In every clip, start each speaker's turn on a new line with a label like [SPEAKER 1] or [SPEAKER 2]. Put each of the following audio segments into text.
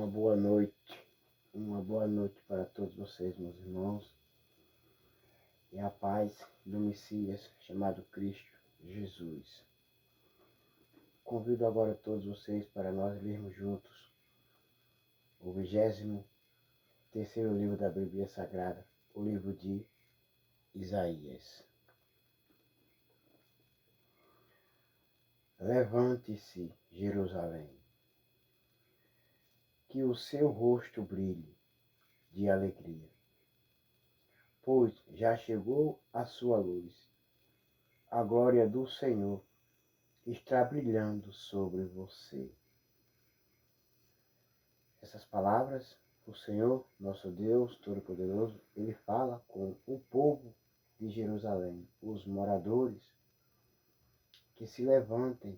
[SPEAKER 1] uma boa noite para todos vocês, meus irmãos, e a paz do Messias chamado Cristo Jesus. Convido agora todos vocês para nós lermos juntos o 23º livro da Bíblia Sagrada, o livro de Isaías. Levante-se, Jerusalém, que o seu rosto brilhe de alegria, pois já chegou a sua luz. A glória do Senhor está brilhando sobre você. Essas palavras, o Senhor, nosso Deus Todo-Poderoso, Ele fala com o povo de Jerusalém, os moradores, que se levantem,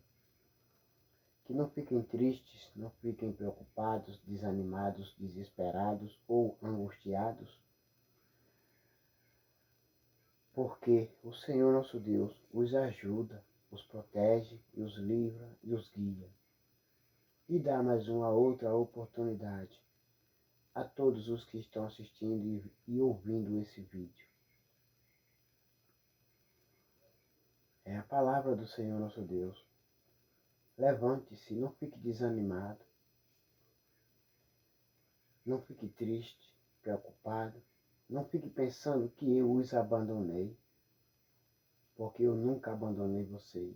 [SPEAKER 1] que não fiquem tristes, não fiquem preocupados, desanimados, desesperados ou angustiados, porque o Senhor nosso Deus os ajuda, os protege, e os livra e os guia. E dá mais uma outra oportunidade a todos os que estão assistindo e ouvindo esse vídeo. É a palavra do Senhor nosso Deus. Levante-se, não fique desanimado, não fique triste, preocupado, não fique pensando que eu os abandonei, porque eu nunca abandonei vocês.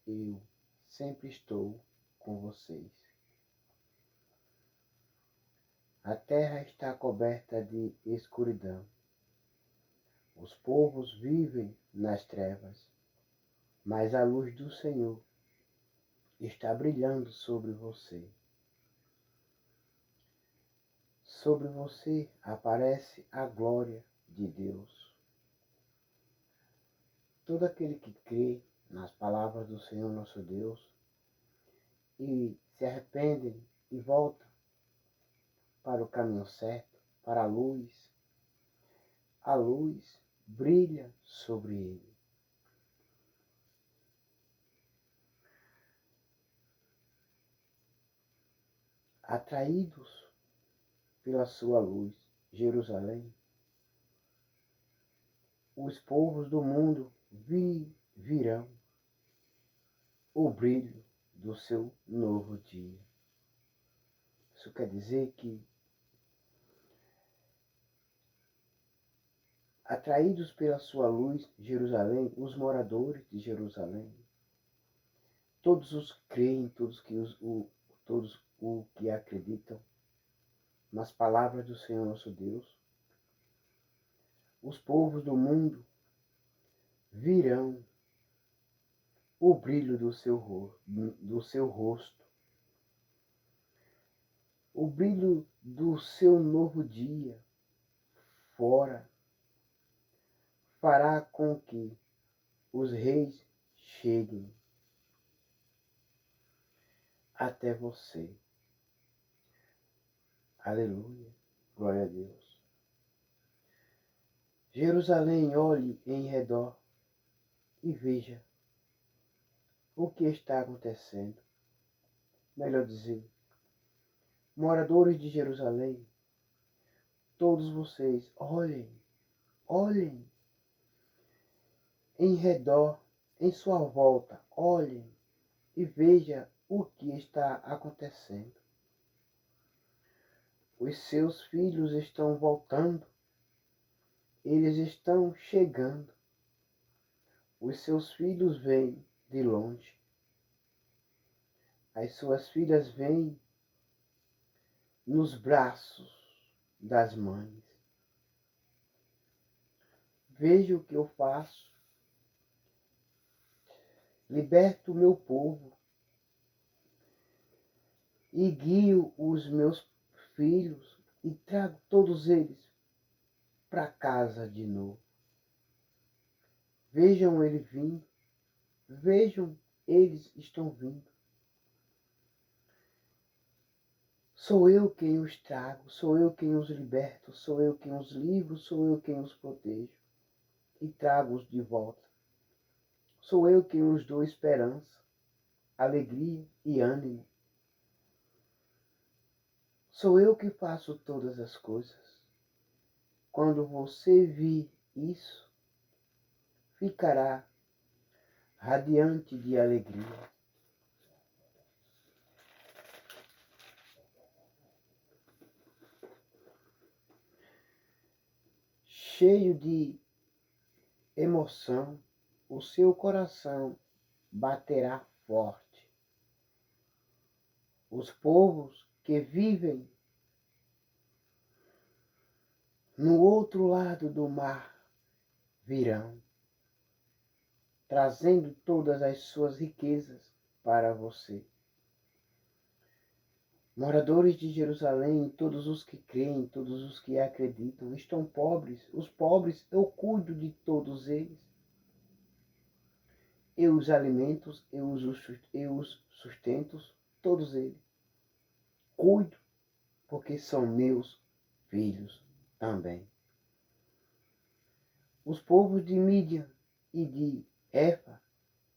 [SPEAKER 1] Eu sempre estou com vocês. A terra está coberta de escuridão. Os povos vivem nas trevas, mas a luz do Senhor está brilhando sobre você. Sobre você aparece a glória de Deus. Todo aquele que crê nas palavras do Senhor nosso Deus e se arrepende e volta para o caminho certo, para a luz brilha sobre ele. Atraídos pela sua luz, Jerusalém, os povos do mundo virão o brilho do seu novo dia. Isso quer dizer que, atraídos pela sua luz, Jerusalém, os moradores de Jerusalém, todos os que creem, todos o que acreditam nas palavras do Senhor nosso Deus, os povos do mundo virão o brilho do seu rosto, o brilho do seu novo dia fora, fará com que os reis cheguem até você. Aleluia, glória a Deus. Jerusalém, olhe em redor e veja o que está acontecendo. Melhor dizer, moradores de Jerusalém, todos vocês, olhem em redor, em sua volta, olhem e veja o que está acontecendo. Os seus filhos estão voltando, eles estão chegando. Os seus filhos vêm de longe. As suas filhas vêm nos braços das mães. Veja o que eu faço. Liberto o meu povo e guio os meus filhos e trago todos eles para casa de novo. Vejam ele vindo. Vejam, eles estão vindo. Sou eu quem os trago, sou eu quem os liberto, sou eu quem os livro, sou eu quem os protejo e trago-os de volta. Sou eu quem os dou esperança, alegria e ânimo. Sou eu que faço todas as coisas. Quando você vir isso, ficará radiante de alegria. Cheio de emoção, o seu coração baterá forte. Os povos que vivem no outro lado do mar virão, trazendo todas as suas riquezas para você. Moradores de Jerusalém, todos os que creem, todos os que acreditam, estão pobres. Os pobres, eu cuido de todos eles. Eu os alimento, eu os sustento, todos eles. Cuido, porque são meus filhos também. Os povos de Mídian e de Efa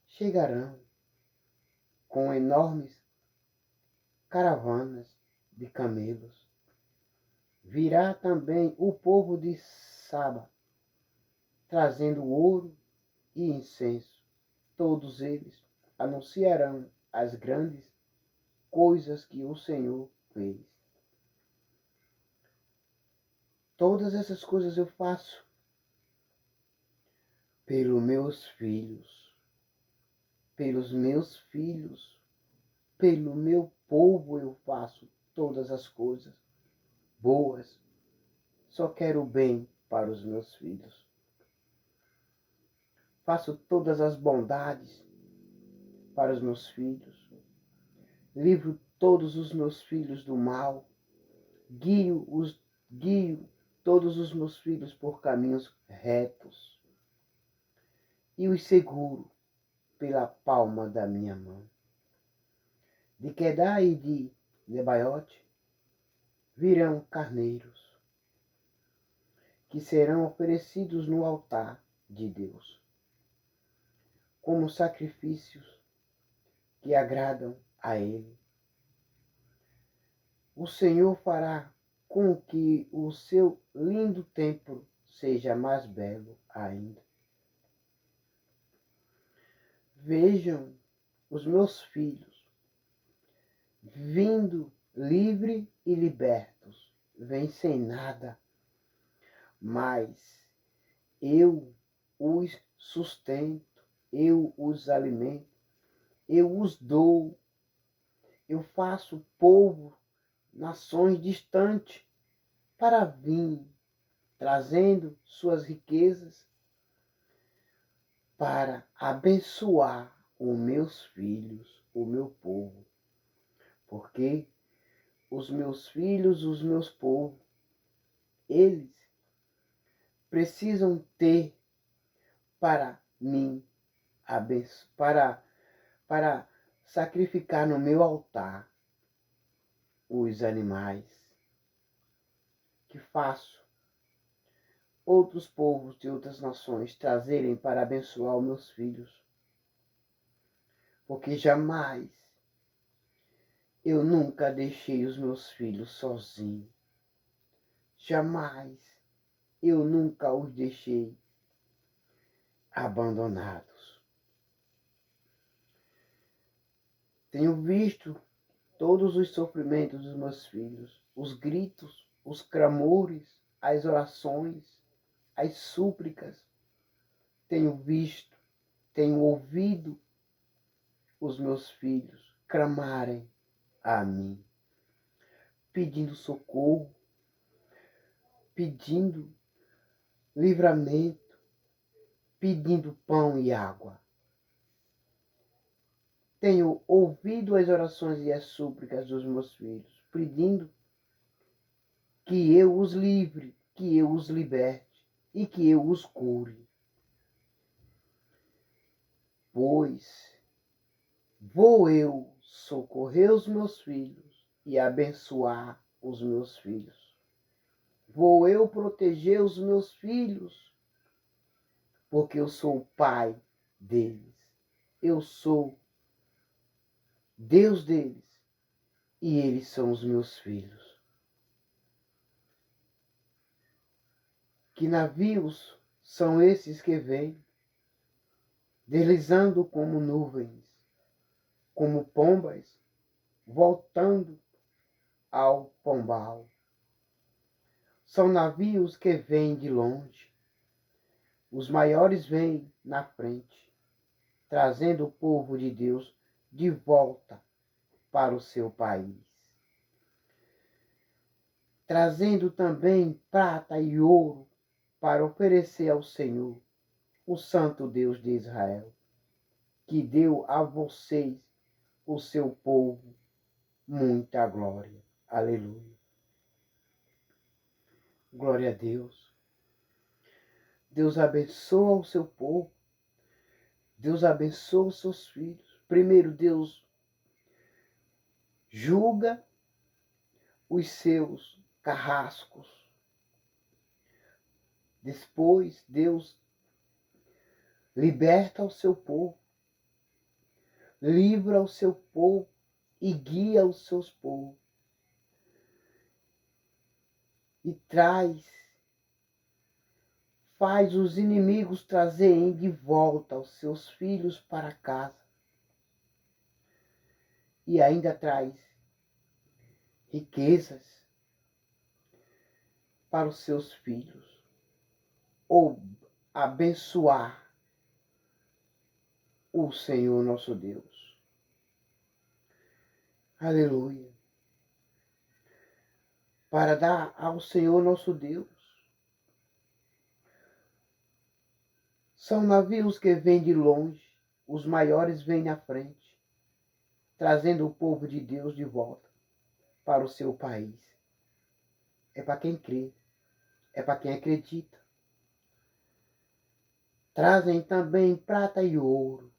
[SPEAKER 1] chegarão com enormes caravanas de camelos. Virá também o povo de Saba, trazendo ouro e incenso. Todos eles anunciarão as grandes coisas que o Senhor fez. Todas essas coisas eu faço pelos meus filhos, pelo meu povo eu faço todas as coisas boas. Só quero o bem para os meus filhos. Faço todas as bondades para os meus filhos. Livro todos os meus filhos do mal. Guio todos os meus filhos por caminhos retos. E os seguro pela palma da minha mão. De Quedar e de Nebaiote virão carneiros, que serão oferecidos no altar de Deus, como sacrifícios que agradam a Ele. O Senhor fará com que o seu lindo templo seja mais belo ainda. Vejam os meus filhos vindo livre e libertos, vêm sem nada, mas eu os sustento, eu os alimento, eu os dou, eu faço povo, nações distantes, para vir, trazendo suas riquezas, para abençoar os meus filhos, o meu povo. Porque os meus filhos, os meus povos, eles precisam ter para mim, para sacrificar no meu altar os animais que faço outros povos de outras nações trazerem para abençoar os meus filhos. Porque jamais, eu nunca deixei os meus filhos sozinhos. Jamais, eu nunca os deixei abandonados. Tenho visto todos os sofrimentos dos meus filhos, os gritos, os clamores, as orações, as súplicas. Tenho visto, tenho ouvido os meus filhos clamarem a mim, pedindo socorro, pedindo livramento, pedindo pão e água. Tenho ouvido as orações e as súplicas dos meus filhos, pedindo que eu os livre, que eu os liberte e que eu os cure. Pois vou eu socorrer os meus filhos e abençoar os meus filhos. Vou eu proteger os meus filhos, porque eu sou o pai deles. Eu sou Deus deles e eles são os meus filhos. Que navios são esses que vêm, deslizando como nuvens, como pombas, voltando ao pombal. São navios que vêm de longe, os maiores vêm na frente, trazendo o povo de Deus de volta para o seu país. Trazendo também prata e ouro para oferecer ao Senhor, o Santo Deus de Israel, que deu a vocês, o seu povo, muita glória. Aleluia. Glória a Deus. Deus abençoa o seu povo. Deus abençoa os seus filhos. Primeiro, Deus julga os seus carrascos. Depois, Deus liberta o seu povo, livra o seu povo e guia os seus povos. E faz os inimigos trazerem de volta os seus filhos para casa. E ainda traz riquezas para os seus filhos, ou abençoar o Senhor nosso Deus. Aleluia. Para dar ao Senhor nosso Deus. São navios que vêm de longe, os maiores vêm na frente, trazendo o povo de Deus de volta para o seu país. É para quem crê, é para quem acredita. Trazem também prata e ouro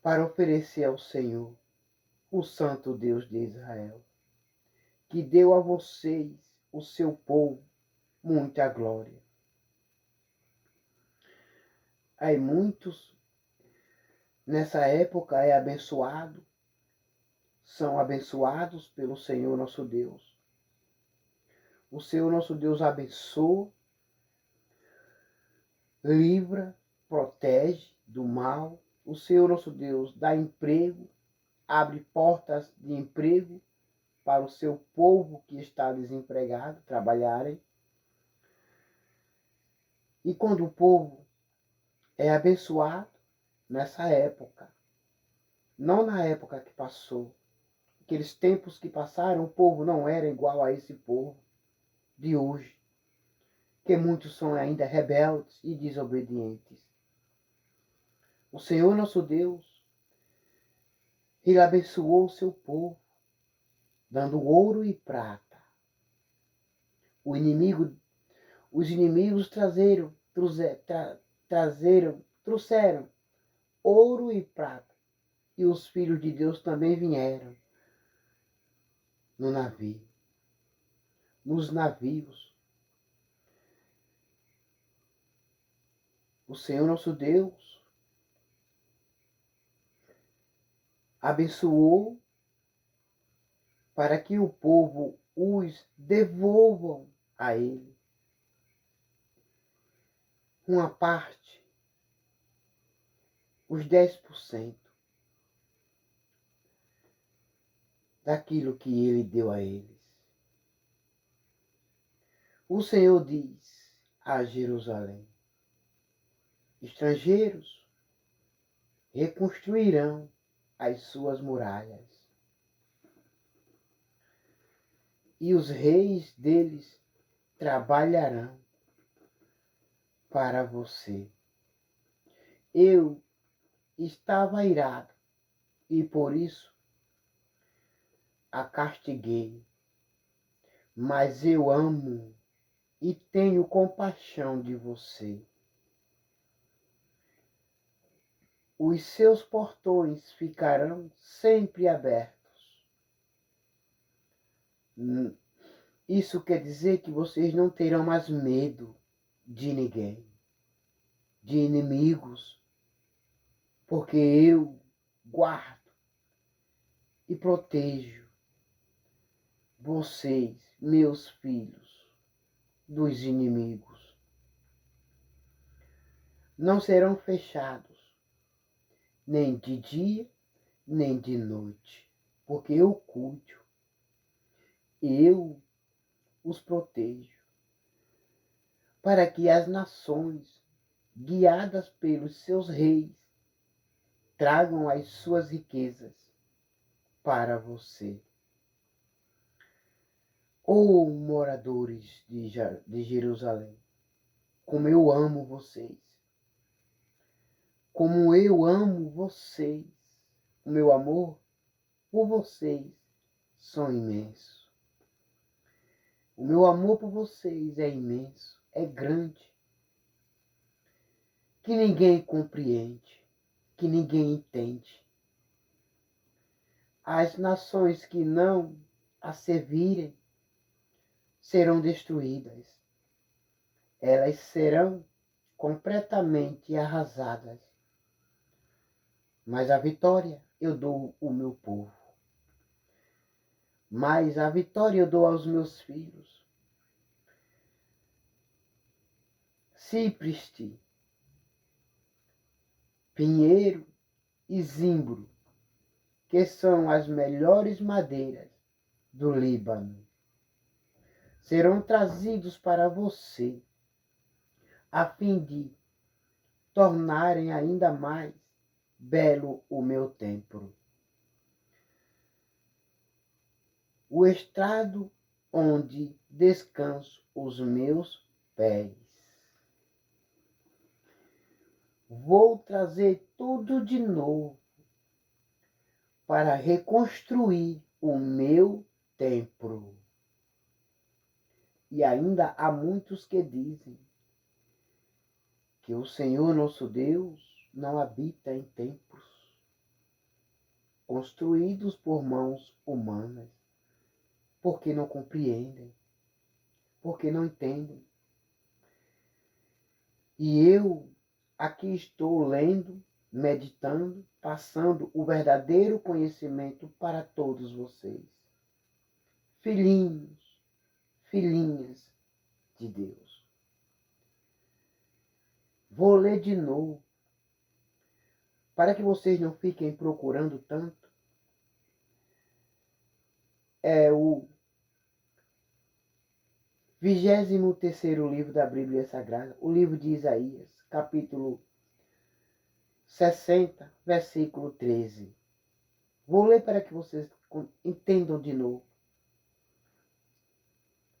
[SPEAKER 1] para oferecer ao Senhor, o Santo Deus de Israel, que deu a vocês, o seu povo, muita glória. Aí muitos, nessa época, são abençoados pelo Senhor nosso Deus. O Senhor nosso Deus abençoa, livra, protege do mal. O Senhor nosso Deus dá emprego, abre portas de emprego para o seu povo que está desempregado trabalharem. E quando o povo é abençoado nessa época, não na época que passou, aqueles tempos que passaram, o povo não era igual a esse povo de hoje, que muitos são ainda rebeldes e desobedientes. O Senhor nosso Deus, Ele abençoou o seu povo, dando ouro e prata. Os inimigos trouxeram ouro e prata. E os filhos de Deus também vieram no navio, nos navios. O Senhor nosso Deus abençoou para que o povo os devolvam a Ele. Uma parte, os 10% daquilo que Ele deu a eles. O Senhor diz a Jerusalém: estrangeiros reconstruirão as suas muralhas, e os reis deles trabalharão para você. Eu estava irado e por isso a castiguei, mas eu amo e tenho compaixão de você. Os seus portões ficarão sempre abertos. Isso quer dizer que vocês não terão mais medo de ninguém, de inimigos, porque eu guardo e protejo vocês, meus filhos, dos inimigos. Não serão fechados, nem de dia, nem de noite, porque eu cuido, eu os protejo, para que as nações, guiadas pelos seus reis, tragam as suas riquezas para você. Oh, moradores de Jerusalém, como eu amo vocês, como eu amo vocês, o meu amor por vocês são imenso. O meu amor por vocês é imenso, é grande, que ninguém compreende, que ninguém entende. As nações que não a servirem serão destruídas. Elas serão completamente arrasadas. Mas a vitória eu dou ao meu povo. Mas a vitória eu dou aos meus filhos. Cipreste, pinheiro e zimbro, que são as melhores madeiras do Líbano, serão trazidos para você, a fim de tornarem ainda mais belo o meu templo. O estrado onde descanso os meus pés. Vou trazer tudo de novo para reconstruir o meu templo. E ainda há muitos que dizem que o Senhor nosso Deus não habita em templos construídos por mãos humanas, porque não compreendem, porque não entendem. E eu aqui estou lendo, meditando, passando o verdadeiro conhecimento para todos vocês. Filhinhos, filhinhas de Deus. Vou ler de novo, para que vocês não fiquem procurando tanto. É o 23º livro da Bíblia Sagrada, o livro de Isaías, capítulo 60, versículo 13. Vou ler para que vocês entendam de novo.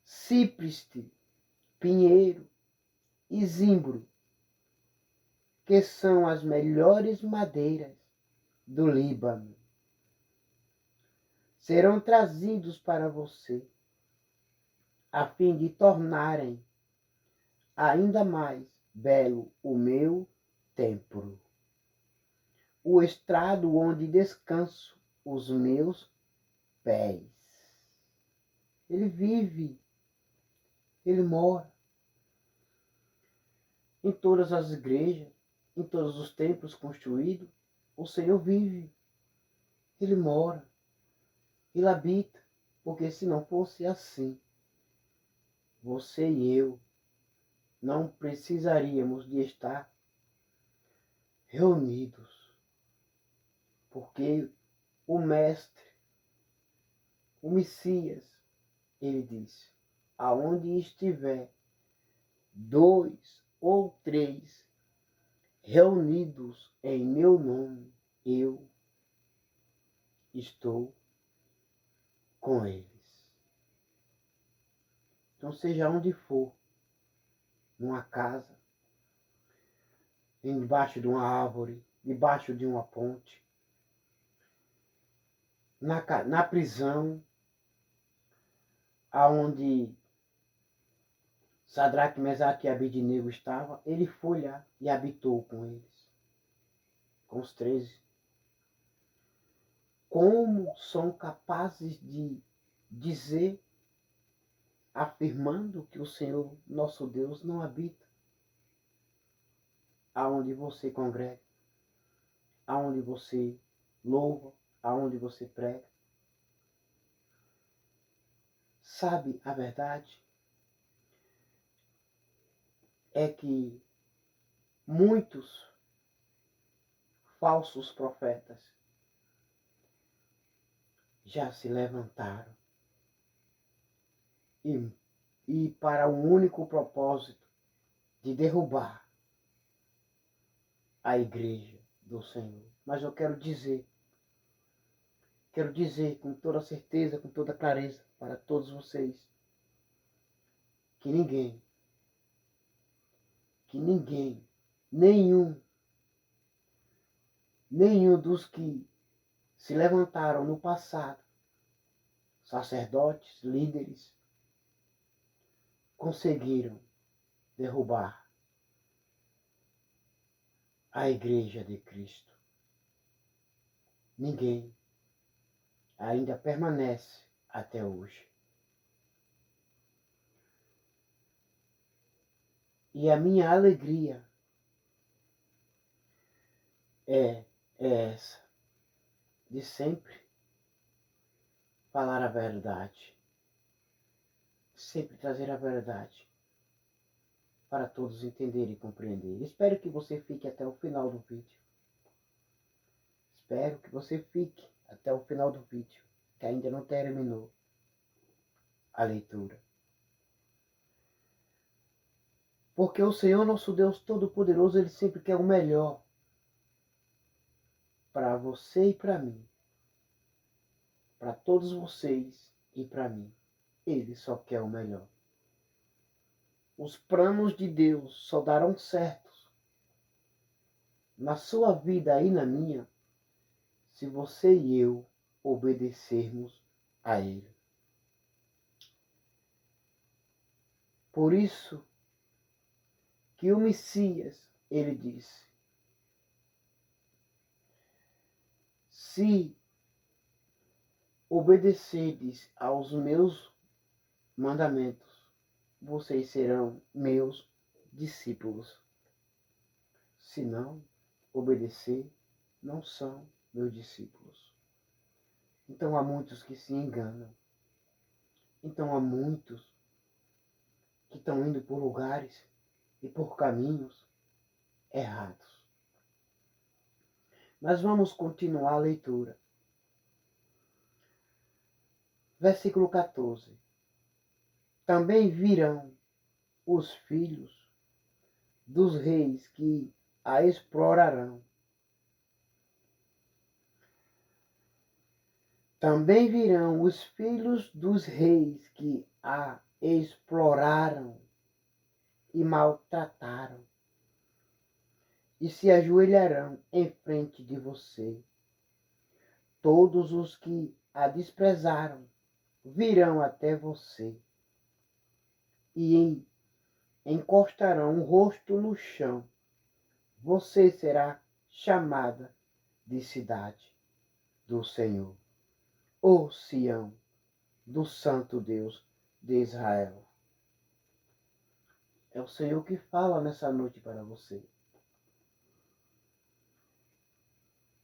[SPEAKER 1] Cipreste, pinheiro e zimbro, que são as melhores madeiras do Líbano, serão trazidos para você, a fim de tornarem ainda mais belo o meu templo, o estrado onde descanso os meus pés. Ele vive, ele mora em todas as igrejas, em todos os templos construídos. O Senhor vive, ele mora, ele habita, porque se não fosse assim, você e eu não precisaríamos de estar reunidos, porque o Mestre, o Messias, ele disse: aonde estiver 2 ou 3 reunidos em meu nome, eu estou com eles. Então, seja onde for, numa casa, embaixo de uma árvore, debaixo de uma ponte, na prisão, aonde Sadraque, Mesaque e Abednego estavam, ele foi lá e habitou com eles, com os 13. Como são capazes de dizer, afirmando que o Senhor, nosso Deus, não habita aonde você congrega, aonde você louva, aonde você prega? Sabe a verdade? é que muitos falsos profetas já se levantaram e para o único propósito de derrubar a igreja do Senhor. Mas eu quero dizer com toda certeza, com toda clareza para todos vocês, que ninguém, nenhum dos que se levantaram no passado, sacerdotes, líderes, conseguiram derrubar a igreja de Cristo. Ninguém ainda permanece até hoje. E a minha alegria é essa, de sempre falar a verdade, sempre trazer a verdade para todos entenderem e compreender. Espero que você fique até o final do vídeo. Espero que você fique até o final do vídeo, que ainda não terminou a leitura. Porque o Senhor nosso Deus Todo-Poderoso, Ele sempre quer o melhor para você e para mim. Para todos vocês e para mim. Ele só quer o melhor. Os planos de Deus só darão certos na sua vida e na minha, se você e eu obedecermos a Ele. Por isso que o Messias, ele disse: se obedecerdes aos meus mandamentos, vocês serão meus discípulos. Se não obedecer, não são meus discípulos. Então há muitos que se enganam. Então há muitos que estão indo por lugares e por caminhos errados. Mas vamos continuar a leitura. Versículo 14. Também virão os filhos dos reis que a explorarão. Também virão os filhos dos reis que a exploraram e maltrataram, e se ajoelharão em frente de você. Todos os que a desprezaram virão até você e encostarão o rosto no chão. Você será chamada de cidade do Senhor, ó Sião, do Santo Deus de Israel. É o Senhor que fala nessa noite para você.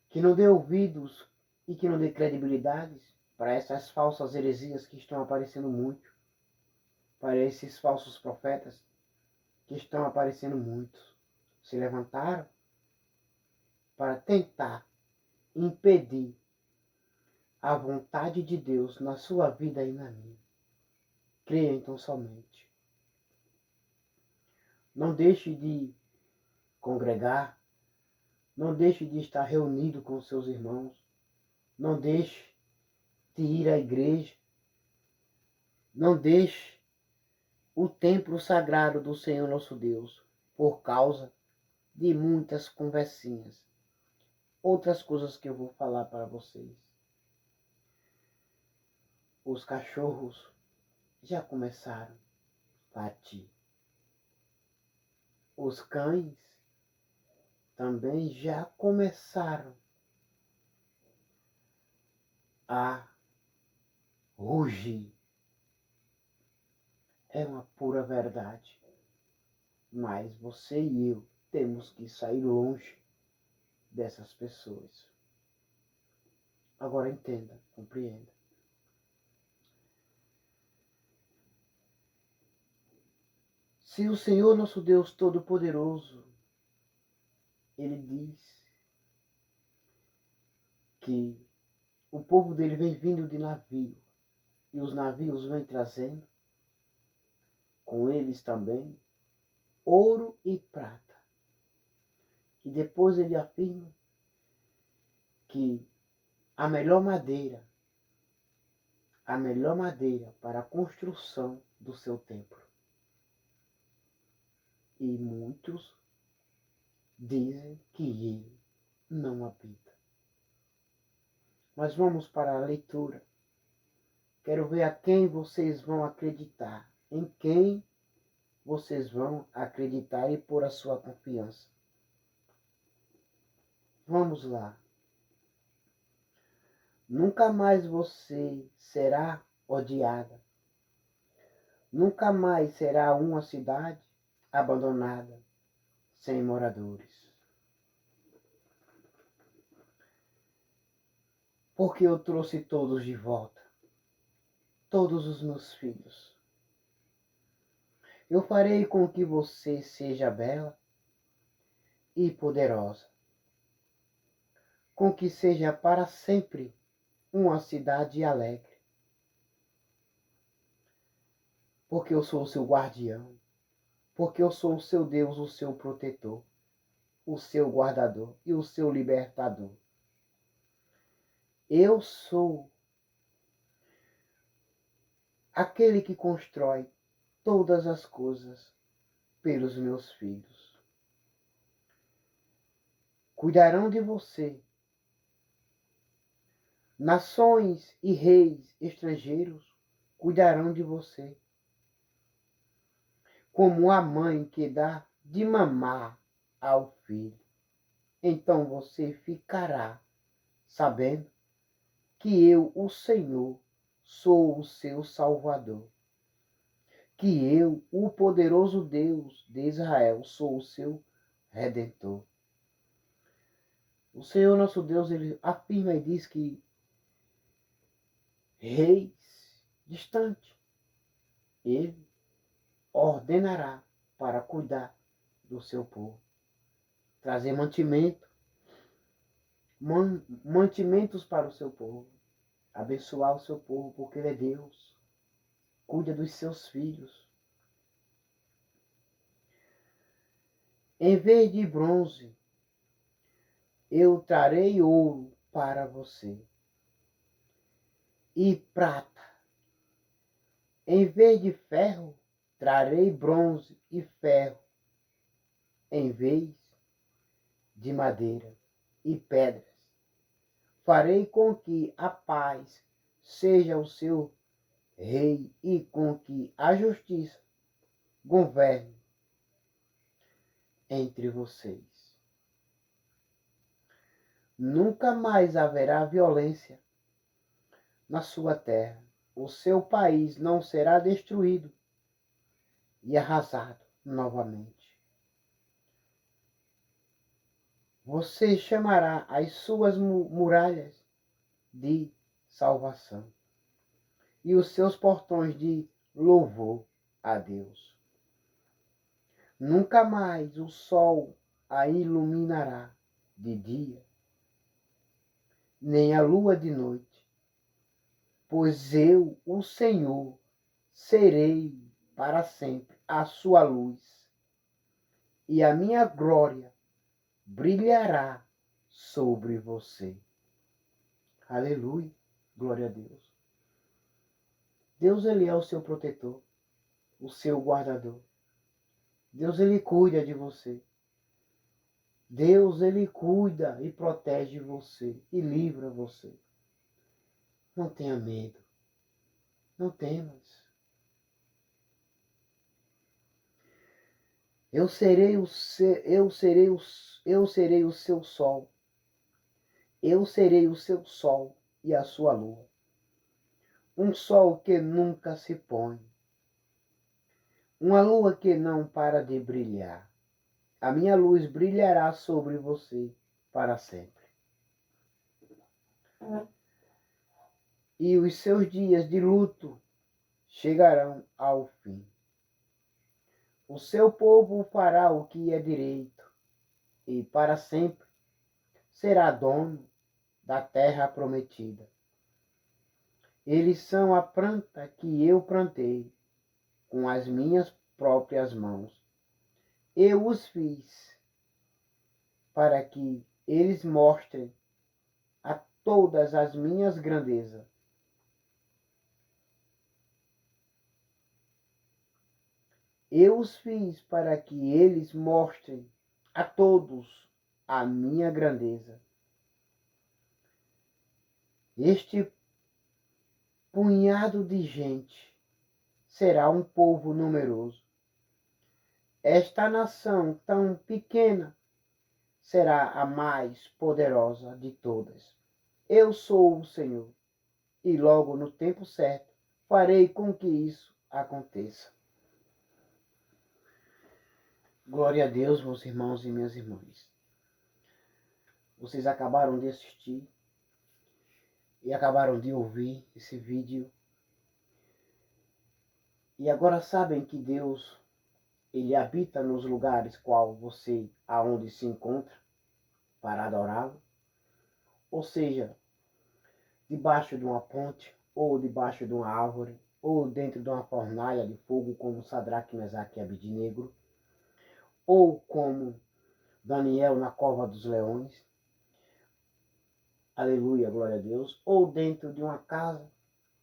[SPEAKER 1] Que não dê ouvidos e que não dê credibilidade para essas falsas heresias que estão aparecendo muito, para esses falsos profetas que estão aparecendo muitos. Se levantaram para tentar impedir a vontade de Deus na sua vida e na minha. Creia então somente. Não deixe de congregar, não deixe de estar reunido com seus irmãos, não deixe de ir à igreja, não deixe o templo sagrado do Senhor nosso Deus por causa de muitas conversinhas. Outras coisas que eu vou falar para vocês. Os cachorros já começaram a latir. Os cães também já começaram a rugir. É uma pura verdade. Mas você e eu temos que sair longe dessas pessoas. Agora entenda, compreenda. Se o Senhor nosso Deus Todo-Poderoso, Ele diz que o povo dele vem vindo de navio, e os navios vêm trazendo com eles também ouro e prata. E depois ele afirma que a melhor madeira para a construção do seu templo. E muitos dizem que ele não habita. Mas vamos para a leitura. Quero ver a quem vocês vão acreditar, em quem vocês vão acreditar e pôr a sua confiança. Vamos lá. Nunca mais você será odiada. Nunca mais será uma cidade abandonada, sem moradores. Porque eu trouxe todos de volta, todos os meus filhos. Eu farei com que você seja bela e poderosa, com que seja para sempre uma cidade alegre. Porque eu sou o seu guardião, porque eu sou o seu Deus, o seu protetor, o seu guardador e o seu libertador. Eu sou aquele que constrói todas as coisas pelos meus filhos. Cuidarão de você. Nações e reis estrangeiros cuidarão de você. Como a mãe que dá de mamar ao filho. Então você ficará sabendo que eu, o Senhor, sou o seu Salvador. Que eu, o poderoso Deus de Israel, sou o seu Redentor. O Senhor nosso Deus, ele afirma e diz que reis distantes, ele ordenará para cuidar do seu povo. Trazer mantimentos para o seu povo. Abençoar o seu povo, porque ele é Deus. Cuida dos seus filhos. Em vez de bronze, eu trarei ouro para você. E prata. Em vez de ferro, trarei bronze e ferro. Em vez de madeira e pedras. Farei com que a paz seja o seu rei e com que a justiça governe entre vocês. Nunca mais haverá violência na sua terra. O seu país não será destruído e arrasado novamente. Você chamará as suas muralhas de salvação e os seus portões de louvor a Deus. Nunca mais o sol a iluminará de dia, nem a lua de noite, pois eu, o Senhor, serei para sempre a sua luz, e a minha glória brilhará sobre você. Aleluia, glória a Deus. Deus, ele é o seu protetor, o seu guardador. Deus, ele cuida de você. Deus, ele cuida e protege você e livra você. Não tenha medo. Não temas. Eu serei o seu sol. Eu serei o seu sol e a sua lua. Um sol que nunca se põe. Uma lua que não para de brilhar. A minha luz brilhará sobre você para sempre. E os seus dias de luto chegarão ao fim. O seu povo fará o que é direito, e para sempre será dono da terra prometida. Eles são a planta que eu plantei com as minhas próprias mãos. Eu os fiz para que eles mostrem a todas as minhas grandezas. Eu os fiz para que eles mostrem a todos a minha grandeza. Este punhado de gente será um povo numeroso. Esta nação tão pequena será a mais poderosa de todas. Eu sou o Senhor, e logo no tempo certo farei com que isso aconteça. Glória a Deus, meus irmãos e minhas irmãs. Vocês acabaram de assistir e acabaram de ouvir esse vídeo. E agora sabem que Deus, Ele habita nos lugares qual você, aonde se encontra, para adorá-lo. Ou seja, debaixo de uma ponte, ou debaixo de uma árvore, ou dentro de uma fornalha de fogo, como Sadraque, Mesaque e Abednego, ou como Daniel na cova dos leões, aleluia, glória a Deus, ou dentro de uma casa,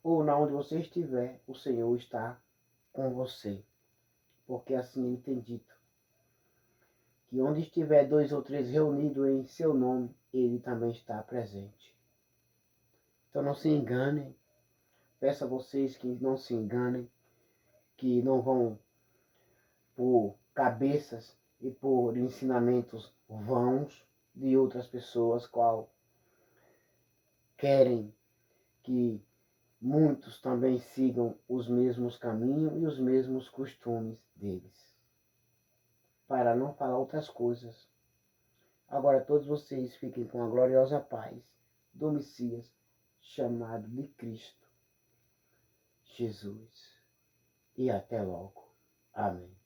[SPEAKER 1] ou na onde você estiver, o Senhor está com você, porque assim Ele tem dito, que onde estiver 2 ou 3 reunidos em seu nome, Ele também está presente. Então não se enganem, peço a vocês que não se enganem, que não vão por cabeças e por ensinamentos vãos de outras pessoas, qual querem que muitos também sigam os mesmos caminhos e os mesmos costumes deles, para não falar outras coisas. Agora todos vocês fiquem com a gloriosa paz do Messias, chamado de Cristo Jesus. E até logo. Amém.